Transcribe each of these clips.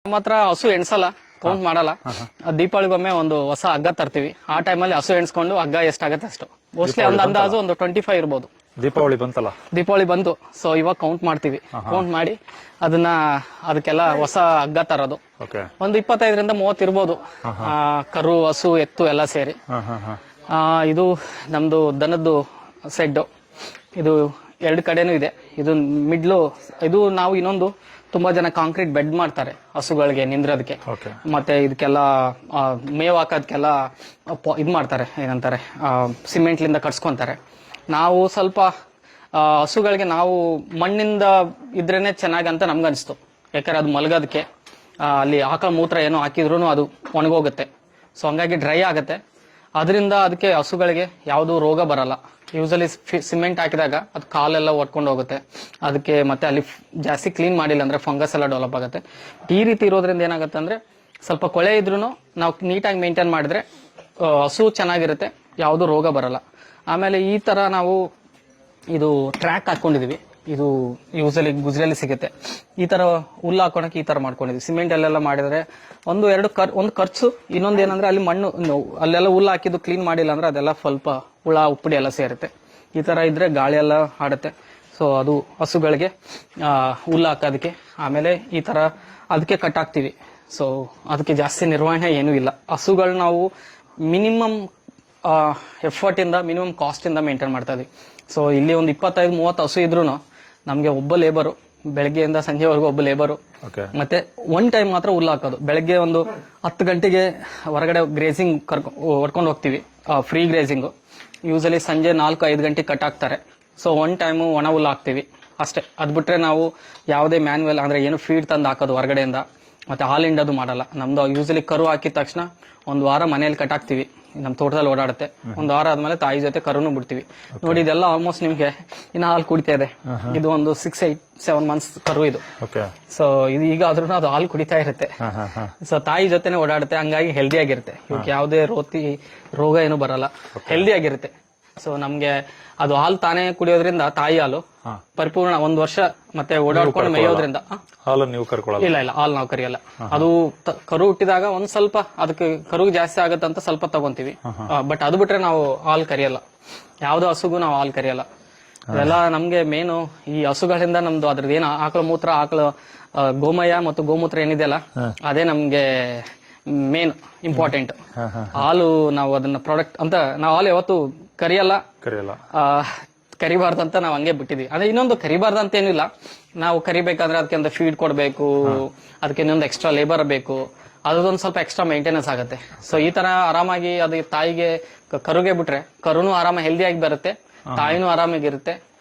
ನಮ್ಮ ಹತ್ರ ಹಸು ಎಣ್ಸಲ್ಲ, ಕೌಂಟ್ ಮಾಡಲ್ಲ. ದೀಪಾವಳಿಗೊಮ್ಮೆ ಒಂದು ಹೊಸ ಹಗ್ಗ ತರ್ತೀವಿ. ಆ ಟೈಮಲ್ಲಿ ಹಸು ಎಣ್ಸ್ಕೊಂಡು ಹಗ್ಗ ಎಷ್ಟಾಗತ್ತೆ ಅಷ್ಟು. ಮೋಸ್ಟ್ಲಿ ಒಂದು ಅಂದಾಜು ಒಂದು 25 ಇರ್ಬೋದು. ದೀಪಾವಳಿ ಬಂತಲ್ಲ, ದೀಪಾವಳಿ ಬಂತು. ಸೊ ಇವಾಗ ಕೌಂಟ್ ಮಾಡ್ತೀವಿ. ಕೌಂಟ್ ಮಾಡಿ ಅದಕ್ಕೆಲ್ಲ ಹೊಸ ಹಗ್ಗ ತರೋದು. ಒಂದು 25ರಿಂದ 30 ಇರ್ಬೋದು. ಕರು, ಹಸು, ಎತ್ತು ಎಲ್ಲ ಸೇರಿ. ಇದು ನಮ್ದು ದನದ್ದು ಸೆಡ್. ಇದು 2 ಕಡೆನೂ ಇದೆ. ಇದು ಮಿಡ್ಲು. ಇದು ನಾವು ಇನ್ನೊಂದು ತುಂಬಾ ಜನ ಕಾಂಕ್ರೀಟ್ ಬೆಡ್ ಮಾಡ್ತಾರೆ ಹಸುಗಳಿಗೆ ನಿಂದ್ರೋದಕ್ಕೆ. ಮತ್ತೆ ಇದಕ್ಕೆಲ್ಲ ಮೇವ್ ಹಾಕೋದಕ್ಕೆಲ್ಲ ಇದ್ ಮಾಡ್ತಾರೆ, ಏನಂತಾರೆ, ಸಿಮೆಂಟ್ಲಿಂದ ಕಟ್ಸ್ಕೊಂತಾರೆ. ನಾವು ಸ್ವಲ್ಪ ಹಸುಗಳಿಗೆ ನಾವು ಮಣ್ಣಿಂದ ಇದ್ರೇನೆ ಚೆನ್ನಾಗಿ ಅಂತ ನಮ್ಗನ್ಸ್ತು. ಯಾಕಂದ್ರೆ ಅದು ಮಲಗೋದಕ್ಕೆ ಅಲ್ಲಿ ಆಕಳ ಮೂತ್ರ ಏನೋ ಹಾಕಿದ್ರು ಅದು ಒಣಗೋಗುತ್ತೆ. ಸೊ ಹಂಗಾಗಿ ಡ್ರೈ ಆಗುತ್ತೆ. ಅದರಿಂದ ಅದಕ್ಕೆ ಹಸುಗಳಿಗೆ ಯಾವುದು ರೋಗ ಬರಲ್ಲ. ಯೂಸಲಿ ಸಿಮೆಂಟ್ ಹಾಕಿದಾಗ ಅದು ಕಾಲೆಲ್ಲ ಒಟ್ಕೊಂಡು ಹೋಗುತ್ತೆ. ಅದಕ್ಕೆ ಮತ್ತೆ ಅಲ್ಲಿ ಜಾಸ್ತಿ ಕ್ಲೀನ್ ಮಾಡಿಲ್ಲ ಅಂದ್ರೆ ಫಂಗಸ್ ಎಲ್ಲ ಡೆವಲಪ್ ಆಗುತ್ತೆ. ಈ ರೀತಿ ಇರೋದ್ರಿಂದ ಏನಾಗುತ್ತೆ ಅಂದ್ರೆ ಸ್ವಲ್ಪ ಕೊಳೆ ಇದ್ರೂ ನಾವು ನೀಟಾಗಿ ಮೇಂಟೈನ್ ಮಾಡಿದ್ರೆ ಹಸು ಚೆನ್ನಾಗಿರುತ್ತೆ, ಯಾವುದು ರೋಗ ಬರಲ್ಲ. ಆಮೇಲೆ ಈ ತರ ನಾವು ಇದು ಟ್ರ್ಯಾಕ್ ಹಾಕೊಂಡಿದೀವಿ. ಇದು ಯೂಸಲಿ ಗುಜರಿಯಲ್ಲಿ ಸಿಗುತ್ತೆ. ಈ ತರ ಹುಲ್ಲು ಹಾಕೋಣಕ್ಕೆ ಈ ತರ ಮಾಡ್ಕೊಂಡಿದ್ವಿ. ಸಿಮೆಂಟ್ ಅಲ್ಲೆಲ್ಲ ಮಾಡಿದ್ರೆ ಒಂದು ಖರ್ಚು. ಇನ್ನೊಂದು ಏನಂದ್ರೆ ಅಲ್ಲಿ ಮಣ್ಣು ಅಲ್ಲೆಲ್ಲ ಹುಲ್ಲು ಹಾಕಿದ್ದು ಕ್ಲೀನ್ ಮಾಡಿಲ್ಲ ಅಂದ್ರೆ ಅದೆಲ್ಲ ಸ್ವಲ್ಪ ಹುಳ ಉಪ್ಪುಡಿ ಎಲ್ಲ ಸೇರುತ್ತೆ. ಈ ತರ ಇದ್ರೆ ಗಾಳಿ ಎಲ್ಲ ಆಡುತ್ತೆ. ಸೊ ಅದು ಹಸುಗಳಿಗೆ ಹುಲ್ಲು ಹಾಕೋದಕ್ಕೆ. ಆಮೇಲೆ ಈ ತರ ಅದಕ್ಕೆ ಕಟ್ಟಾಕ್ತಿವಿ. ಸೊ ಅದಕ್ಕೆ ಜಾಸ್ತಿ ನಿರ್ವಹಣೆ ಏನೂ ಇಲ್ಲ. ಹಸುಗಳು ನಾವು ಮಿನಿಮಮ್ ಎಫರ್ಟ್ ಇಂದ, ಮಿನಿಮಮ್ ಕಾಸ್ಟ್ ಇಂದ ಮೇಂಟೈನ್ ಮಾಡ್ತಾ ಇದೀವಿ. ಸೊ ಇಲ್ಲಿ ಒಂದು 25-30 ಹಸು ಇದ್ರು ನಮ್ಗೆ ಒಬ್ಬ ಲೇಬರು, ಬೆಳಗ್ಗೆಯಿಂದ ಸಂಜೆವರೆಗೂ ಒಬ್ಬ ಲೇಬರು. ಮತ್ತೆ ಒನ್ ಟೈಮ್ ಮಾತ್ರ ಹುಲ್ಲು ಹಾಕೋದು. ಬೆಳಗ್ಗೆ ಒಂದು 10 ಗಂಟೆಗೆ ಹೊರಗಡೆ ಗ್ರೇಸಿಂಗ್ ಹೊಡ್ಕೊಂಡು ಹೋಗ್ತೀವಿ, ಫ್ರೀ ಗ್ರೇಸಿಂಗ್. ಯೂಸಲಿ ಸಂಜೆ 4-5 ಗಂಟೆಗೆ ಕಟ್ ಹಾಕ್ತಾರೆ. ಸೊ ಒನ್ ಟೈಮು ಒಣ ಹುಲ್ಲು ಹಾಕ್ತಿವಿ ಅಷ್ಟೇ. ಅದ್ ಬಿಟ್ರೆ ನಾವು ಯಾವುದೇ ಮ್ಯಾನ್ಯುವಲ್ ಅಂದ್ರೆ ಏನು ಫೀಡ್ ತಂದು ಹಾಕೋದು ಹೊರಗಡೆಯಿಂದ, ಮತ್ತೆ ಹಾಲು ಹಿಂಡೋದು ಮಾಡಲ್ಲ. ನಮ್ದು ಯೂಸಲಿ ಕರು ಹಾಕಿದ ತಕ್ಷಣ ಒಂದು ವಾರ ಮನೆಯಲ್ಲಿ ಕಟ್ಟಾಕ್ತಿವಿ. ನಮ್ ತೋಟದಲ್ಲಿ ಓಡಾಡುತ್ತೆ. ಒಂದು ವಾರ ಆದ್ಮೇಲೆ ತಾಯಿ ಜೊತೆ ಕರುನು ಬಿಡ್ತೀವಿ. ನೋಡಿ, ಇದೆಲ್ಲ ಆಲ್ಮೋಸ್ಟ್ ನಿಮ್ಗೆ ಇನ್ನ ಹಾಲು ಕುಡಿತಾ ಇದೆ. ಇದು ಒಂದು 6-7 ಮಂತ್ಸ್ ಕರು ಇದು. ಸೊ ಇದು ಈಗ ಆದ್ರೂ ಅದು ಹಾಲು ಕುಡಿತಾ ಇರುತ್ತೆ. ಸೊ ತಾಯಿ ಜೊತೆನೆ ಓಡಾಡುತ್ತೆ. ಹಂಗಾಗಿ ಹೆಲ್ದಿ ಆಗಿರುತ್ತೆ. ಇವಕ್ಕೆ ಯಾವುದೇ ರೋಗ ಏನು ಬರಲ್ಲ, ಹೆಲ್ದಿ ಆಗಿರುತ್ತೆ. ಸೊ ನಮ್ಗೆ ಅದು ಹಾಲು ತಾನೇ ಕುಡಿಯೋದ್ರಿಂದ, ತಾಯಿ ಹಾಲು ಪರಿಪೂರ್ಣ 1 ವರ್ಷ ಮತ್ತೆ ಓಡಾಡ್ಕೊಂಡು ಮೇಯೋದ್ರಿಂದ. ಇಲ್ಲ, ಹಾಲು ನಾವು ಕರಿಯಲ್ಲ. ಅದು ಕರು ಹುಟ್ಟಿದಾಗ ಒಂದ್ ಸ್ವಲ್ಪ ಅದಕ್ಕೆ ಕರುಗೆ ಜಾಸ್ತಿ ಆಗತ್ತಂತ ಸ್ವಲ್ಪ ತಗೊಂತೀವಿ. ಬಟ್ ಅದು ಬಿಟ್ರೆ ನಾವು ಹಾಲು ಕರಿಯಲ್ಲ. ಯಾವ್ದು ಹಸುಗೂ ನಾವು ಹಾಲು ಕರಿಯಲ್ಲ. ಇದೆಲ್ಲ ನಮ್ಗೆ ಮೇನು ಈ ಹಸುಗಳಿಂದ ನಮ್ದು ಅದ್ರದ್ದು ಏನು ಆಕಳ ಮೂತ್ರ, ಆಕಳ ಗೋಮಯ ಮತ್ತು ಗೋಮೂತ್ರ ಏನಿದೆಯಲ್ಲ, ಅದೇ ನಮ್ಗೆ ಮೇನ್ ಇಂಪಾರ್ಟೆಂಟ್. ಹಾಲು ನಾವು ಅದನ್ನ ಪ್ರಾಡಕ್ಟ್ ಅಂತ ನಾವು ಹಾಲು ಯಾವತ್ತು ಕರಿಯಲ್ಲ. ಕರಿಬಾರ್ದಂತ ನಾವು ಹಂಗೆ ಬಿಟ್ಟಿದ್ವಿ. ಅಂದ್ರೆ ಇನ್ನೊಂದು ಕರಿಬಾರ್ದಂತ ಏನಿಲ್ಲ, ನಾವು ಕರಿಬೇಕಾದ್ರೆ ಅದಕ್ಕೆ ಒಂದು ಫೀಡ್ ಕೊಡ್ಬೇಕು, ಅದಕ್ಕೆ ಇನ್ನೊಂದು ಎಕ್ಸ್ಟ್ರಾ ಲೇಬರ್ ಬೇಕು. ಅದೊಂದು ಸ್ವಲ್ಪ ಎಕ್ಸ್ಟ್ರಾ ಮೇಂಟೆನೆನ್ಸ್ ಆಗುತ್ತೆ. ಸೊ ಈ ತರ ಆರಾಮಾಗಿ ಅದು ತಾಯಿಗೆ ಕರುಗೆ ಬಿಟ್ರೆ ಕರುನು ಆರಾಮ ಹೆಲ್ದಿಯಾಗಿ ಬರುತ್ತೆ, ತಾಯಿನೂ ಆರಾಮಾಗಿರುತ್ತೆ.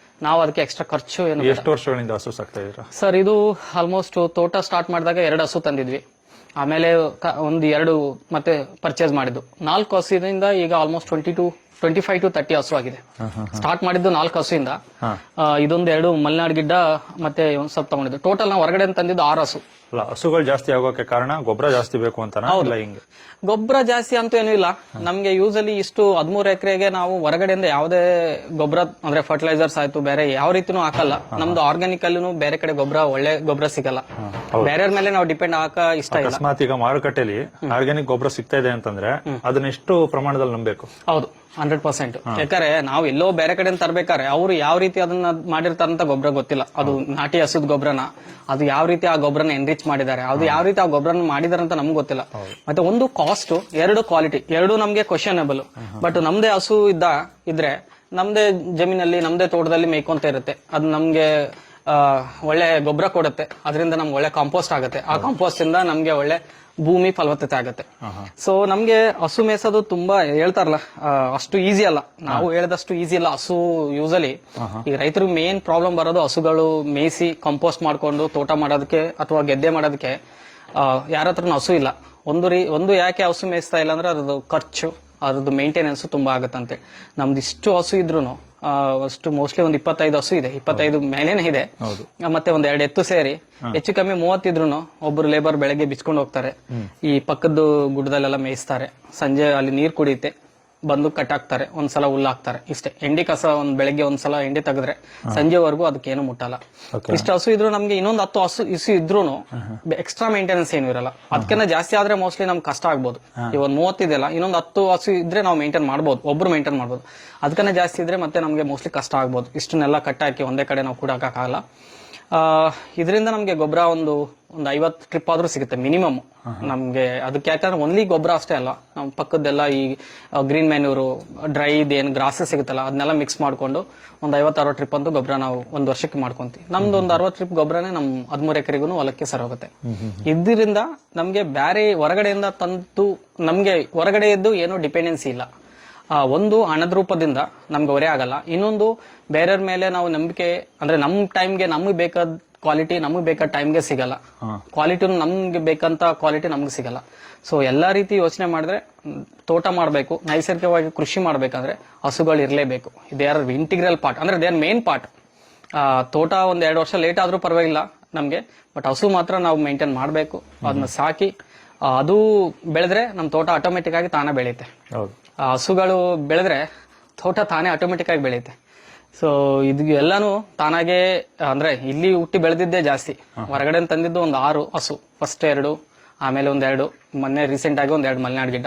ನಾವು ಅದಕ್ಕೆ ಎಕ್ಸ್ಟ್ರಾ ಖರ್ಚು ಏನು. ಎಷ್ಟು ವರ್ಷಗಳಿಂದ ಹಸು ಸಾಕ್ತಾ ಇದ್ದೀರಾ ಸರ್? ಇದು ಆಲ್ಮೋಸ್ಟ್ ತೋಟ ಸ್ಟಾರ್ಟ್ ಮಾಡಿದಾಗ 2 ಹಸು ತಂದಿದ್ವಿ. ಆಮೇಲೆ 1-2 ಮತ್ತೆ ಪರ್ಚೇಸ್ ಮಾಡಿದ್ದು. 4 ಹಸುವಿಂದ ಈಗ ಆಲ್ಮೋಸ್ಟ್ 25 to 30 ಹಸು ಆಗಿದೆ. ಸ್ಟಾರ್ಟ್ ಮಾಡಿದ್ದು 4 ಹಸುವಿಂದ. ಇದೊಂದು 2 ಮಲೆನಾಡ್ ಗಿಡ್ಡ ಮತ್ತೆ ಒಂದ್ ಸ್ವಲ್ಪ ತಗೊಂಡಿದ್ದು. ಟೋಟಲ್ ನಾವು ಹೊರಗಡೆ ತಂದಿದ್ದು 6 ಹಸು. ಹಸುಗಳು ಜಾಸ್ತಿ ಆಗೋಕೆ ಕಾರಣ ಗೊಬ್ಬರ ಜಾಸ್ತಿ ಬೇಕು ಅಂತ? ಹಿಂಗೆ ಗೊಬ್ಬರ ಜಾಸ್ತಿ ಅಂತೂ ಏನೂ ಇಲ್ಲ. ನಮ್ಗೆ ಯೂಸಲಿ ಇಷ್ಟು 13 ಎಕರೆಗೆ ನಾವು ಹೊರಗಡೆಯಿಂದ ಯಾವುದೇ ಗೊಬ್ಬರ ಅಂದ್ರೆ ಫರ್ಟಿಲೈಸರ್ಸ್ ಆಯ್ತು ಬೇರೆ ಯಾವ ರೀತಿನೂ ಹಾಕಲ್ಲ. ನಮ್ದು ಆರ್ಗಾನಿಕ್ ಅಲ್ಲೂ ಬೇರೆ ಕಡೆ ಒಳ್ಳೆ ಗೊಬ್ಬರ ಸಿಗಲ್ಲ. ಬೇರೆಯವ್ರ ಮೇಲೆ ನಾವು ಡಿಪೆಂಡ್ ಹಾಕ ಇಷ್ಟ ಇಲ್ಲ. ಅಕಸ್ಮಾತ್ ಈಗ ಮಾರುಕಟ್ಟೆಯಲ್ಲಿ ಆರ್ಗ್ಯಾನಿಕ್ ಗೊಬ್ಬರ ಸಿಗ್ತಾ ಇದೆ ಅಂತಂದ್ರೆ ಅದನ್ನ ಎಷ್ಟು ಪ್ರಮಾಣದಲ್ಲಿ ನಂಬಬೇಕು? ಹೌದು, 100%. ಯಾಕಂದ್ರೆ ನಾವು ಎಲ್ಲೋ ಬೇರೆ ಕಡೆ ತರ್ಬೇಕಾರೆ ಅವ್ರು ಯಾವ ರೀತಿ ಅದನ್ನ ಮಾಡಿರ್ತಾರಂತ ಗೊಬ್ಬರ ಗೊತ್ತಿಲ್ಲ. ಅದು ನಾಟಿ ಹಸುದ್ ಗೊಬ್ಬರನ, ಅದು ಯಾವ ರೀತಿ ಆ ಗೊಬ್ಬರನ ಎನ್ರಿಚ್ ಮಾಡಿದ್ದಾರೆ, ಅದು ಯಾವ ರೀತಿ ಆ ಗೊಬ್ಬರನ ಮಾಡಿದಾರೆ ಅಂತ ನಮ್ಗೆ ಗೊತ್ತಿಲ್ಲ. ಮತ್ತೆ ಒಂದು ಕಾಸ್ಟ್, 2 ಕ್ವಾಲಿಟಿ, 2 ನಮ್ಗೆ ಕ್ವಶನಬಲ್. ಬಟ್ ನಮ್ದೇ ಹಸು ಇದ್ರೆ ನಮ್ದೇ ಜಮೀನಲ್ಲಿ ನಮ್ದೇ ತೋಟದಲ್ಲಿ ಮೇಯ್ಕೊಂತ ಇರುತ್ತೆ. ಅದು ನಮ್ಗೆ ಒಳ್ಳೆ ಗೊಬ್ಬರ ಕೊಡುತ್ತೆ. ಅದರಿಂದ ನಮ್ಗೆ ಒಳ್ಳೆ ಕಾಂಪೋಸ್ಟ್ ಆಗುತ್ತೆ. ಆ ಕಾಂಪೋಸ್ಟ್ ಇಂದ ನಮ್ಗೆ ಒಳ್ಳೆ ಭೂಮಿ ಫಲವತ್ತತೆ ಆಗುತ್ತೆ. ಸೊ ನಮ್ಗೆ ಹಸು ಮೇಯಿಸೋದು ತುಂಬಾ ಹೇಳ್ತಾರಲ್ಲ, ಅಷ್ಟು ಈಸಿ ಅಲ್ಲ. ನಾವು ಹೇಳದಷ್ಟು ಈಸಿ ಅಲ್ಲ. ಹಸು ಯೂಸಲಿ ಈಗ ರೈತರಿಗೆ ಮೇನ್ ಪ್ರಾಬ್ಲಮ್ ಬರೋದು ಹಸುಗಳು ಮೇಯಿಸಿ ಕಂಪೋಸ್ಟ್ ಮಾಡ್ಕೊಂಡು ತೋಟ ಮಾಡೋದಕ್ಕೆ ಅಥವಾ ಗೆದ್ದೆ ಮಾಡೋದಕ್ಕೆ ಯಾರ ಹತ್ರನೂ ಹಸು ಇಲ್ಲ. ಒಂದು ಯಾಕೆ ಹಸು ಮೇಯಿಸ್ತಾ ಇಲ್ಲ ಅಂದ್ರೆ ಅದ್ರದ್ದು ಖರ್ಚು, ಅದ್ರದ್ದು ಮೇಂಟೆನೆನ್ಸ್ ತುಂಬಾ ಆಗತ್ತಂತೆ. ನಮ್ದು ಇಷ್ಟು ಹಸು ಇದ್ರು ಅಷ್ಟು ಮೋಸ್ಟ್ಲಿ ಒಂದು 25 ಹಸು ಇದೆ, 25 ಮೇಲೇನೆ ಇದೆ. ಮತ್ತೆ 1-2 ಎತ್ತು ಸೇರಿ ಹೆಚ್ಚು ಕಮ್ಮಿ 30 ಇದ್ರು ಒಬ್ರು ಲೇಬರ್ ಬೆಳಗ್ಗೆ ಬಿಚ್ಕೊಂಡು ಹೋಗ್ತಾರೆ. ಈ ಪಕ್ಕದ ಗುಡ್ಡದಲ್ಲೆಲ್ಲ ಮೇಯಿಸ್ತಾರೆ. ಸಂಜೆ ಅಲ್ಲಿ ನೀರ್ ಕುಡಿಯುತ್ತೆ, ಬಂದು ಕಟ್ಟಾಕ್ತಾರೆ, ಒಂದ್ಸಲ ಹುಲ್ಲಾಕ್ತಾರೆ, ಇಷ್ಟೇ. ಎಂಡಿ ಕಸ ಬೆಳಗ್ಗೆ ಒಂದ್ಸಲ ಎಂಡಿ ತೆಗೆದ್ರೆ ಸಂಜೆವರೆಗೂ ಅದಕ್ಕೇನು ಮುಟ್ಟಲ್ಲ. ಇಷ್ಟು ಹಸು ಇದ್ರು ನಮ್ಗೆ ಇನ್ನೊಂದು 10 ಹಸು ಇದ್ರೂ ಎಕ್ಸ್ಟ್ರಾ ಮೇಂಟೆನೆನ್ಸ್ ಏನು ಇರಲ್ಲ. ಅದಕ್ಕಿಂತ ಜಾಸ್ತಿ ಆದ್ರೆ ಮೋಸ್ಟ್ಲಿ ನಮ್ಗೆ ಕಷ್ಟ ಆಗ್ಬೋದು. ಈ ಒಂದ್ 30 ಇದೆಯಲ್ಲ, ಇನ್ನೊಂದು 10 ಹಸು ಇದ್ರೆ ನಾವು ಮೇಂಟೈನ್ ಮಾಡ್ಬೋದು, ಒಬ್ರು ಮೇಂಟೈನ್ ಮಾಡ್ಬೋದು. ಅದಕ್ಕಿಂತ ಜಾಸ್ತಿ ಇದ್ರೆ ಮತ್ತೆ ನಮ್ಗೆ ಮೋಸ್ಟ್ಲಿ ಕಷ್ಟ ಆಗ್ಬೋದು. ಇಷ್ಟನ್ನೆಲ್ಲ ಕಟ್ಟಾಕಿ ಒಂದೇ ಕಡೆ ನಾವು ಕೂಡಕ್ಕಾಗಲ್ಲ. ಇದರಿಂದ ನಮ್ಗೆ ಗೊಬ್ಬರ ಒಂದು 50 ಟ್ರಿಪ್ ಆದ್ರೂ ಸಿಗುತ್ತೆ ಮಿನಿಮಮ್ ನಮ್ಗೆ. ಅದಕ್ಕೆ ಯಾಕಂದ್ರೆ ಓನ್ಲಿ ಗೊಬ್ಬರ ಅಷ್ಟೇ ಅಲ್ಲ, ನಮ್ ಪಕ್ಕದೆಲ್ಲ ಈ ಗ್ರೀನ್ ಮ್ಯಾನ್ಯೂರು, ಡ್ರೈ ಇದೇನು ಗ್ರಾಸಸ್ ಸಿಗುತ್ತಲ್ಲ ಅದನ್ನೆಲ್ಲ ಮಿಕ್ಸ್ ಮಾಡ್ಕೊಂಡು ಒಂದು 50-60 ಟ್ರಿಪ್ ಅಂತೂ ಗೊಬ್ಬರ ನಾವು ಒಂದ್ ವರ್ಷಕ್ಕೆ ಮಾಡ್ಕೊಂತೀವಿ. ನಮ್ದು ಒಂದು 60 ಟ್ರಿಪ್ ಗೊಬ್ಬರನೇ ನಮ್ 13 ಎಕರೆಗೂ ಹೊಲಕ್ಕೆ ಸರೋಗುತ್ತೆ. ಇದರಿಂದ ನಮ್ಗೆ ಬೇರೆ ಹೊರಗಡೆಯಿಂದ ತಂದು ನಮ್ಗೆ ಹೊರಗಡೆಯದ್ದು ಏನೋ ಡಿಪೆಂಡೆನ್ಸಿ ಇಲ್ಲ. ಒಂದು ಹಣದ ರೂಪದಿಂದ ನಮ್ಗೆ ಹೊರೆ ಆಗಲ್ಲ. ಇನ್ನೊಂದು ಬೇರೆಯವ್ರ ಮೇಲೆ ನಾವು ನಂಬಿಕೆ, ಅಂದ್ರೆ ನಮ್ ಟೈಮ್ಗೆ ನಮಗೆ ಬೇಕಾದ ಕ್ವಾಲಿಟಿ ನಮಗೆ ಬೇಕಾದ ಟೈಮ್ಗೆ ಸಿಗಲ್ಲ. ಕ್ವಾಲಿಟಿ ನಮ್ಗೆ ಬೇಕಂತ ಕ್ವಾಲಿಟಿ ನಮ್ಗೆ ಸಿಗಲ್ಲ. ಸೊ ಎಲ್ಲಾ ರೀತಿ ಯೋಚನೆ ಮಾಡಿದ್ರೆ ತೋಟ ಮಾಡಬೇಕು, ನೈಸರ್ಗಿಕವಾಗಿ ಕೃಷಿ ಮಾಡ್ಬೇಕಂದ್ರೆ ಹಸುಗಳು ಇರಲೇಬೇಕು. ದೇ ಆರ್ ಇಂಟಿಗ್ರಲ್ ಪಾರ್ಟ್, ಅಂದ್ರೆ ದೇ ಆರ್ ಮೇನ್ ಪಾರ್ಟ್. ತೋಟ 1-2 ವರ್ಷ ಲೇಟ್ ಆದ್ರೂ ಪರವಾಗಿಲ್ಲ ನಮ್ಗೆ, ಬಟ್ ಹಸು ಮಾತ್ರ ನಾವು ಮೇಂಟೈನ್ ಮಾಡಬೇಕು. ಅದನ್ನ ಸಾಕಿ ಅದು ಬೆಳೆದ್ರೆ ನಮ್ ತೋಟ ಆಟೋಮೆಟಿಕ್ ಆಗಿ ತಾನೇ ಬೆಳೆಯುತ್ತೆ. ಹಸುಗಳು ಬೆಳೆದ್ರೆ ತೋಟ ತಾನೇ ಆಟೋಮೆಟಿಕ್ ಆಗಿ ಬೆಳೆಯುತ್ತೆ. ಸೊ ಇದು ಎಲ್ಲಾನು ತಾನಾಗೆ, ಅಂದ್ರೆ ಇಲ್ಲಿ ಹುಟ್ಟಿ ಬೆಳೆದಿದ್ದೇ ಜಾಸ್ತಿ. ಹೊರಗಡೆ ತಂದಿದ್ದು ಒಂದು 6 ಹಸು, ಫಸ್ಟ್ 2, ಆಮೇಲೆ 1-2, ಮೊನ್ನೆ ರೀಸೆಂಟ್ ಆಗಿ 1-2 ಮಲೆನಾಡು ಗಿಡ್ಡ.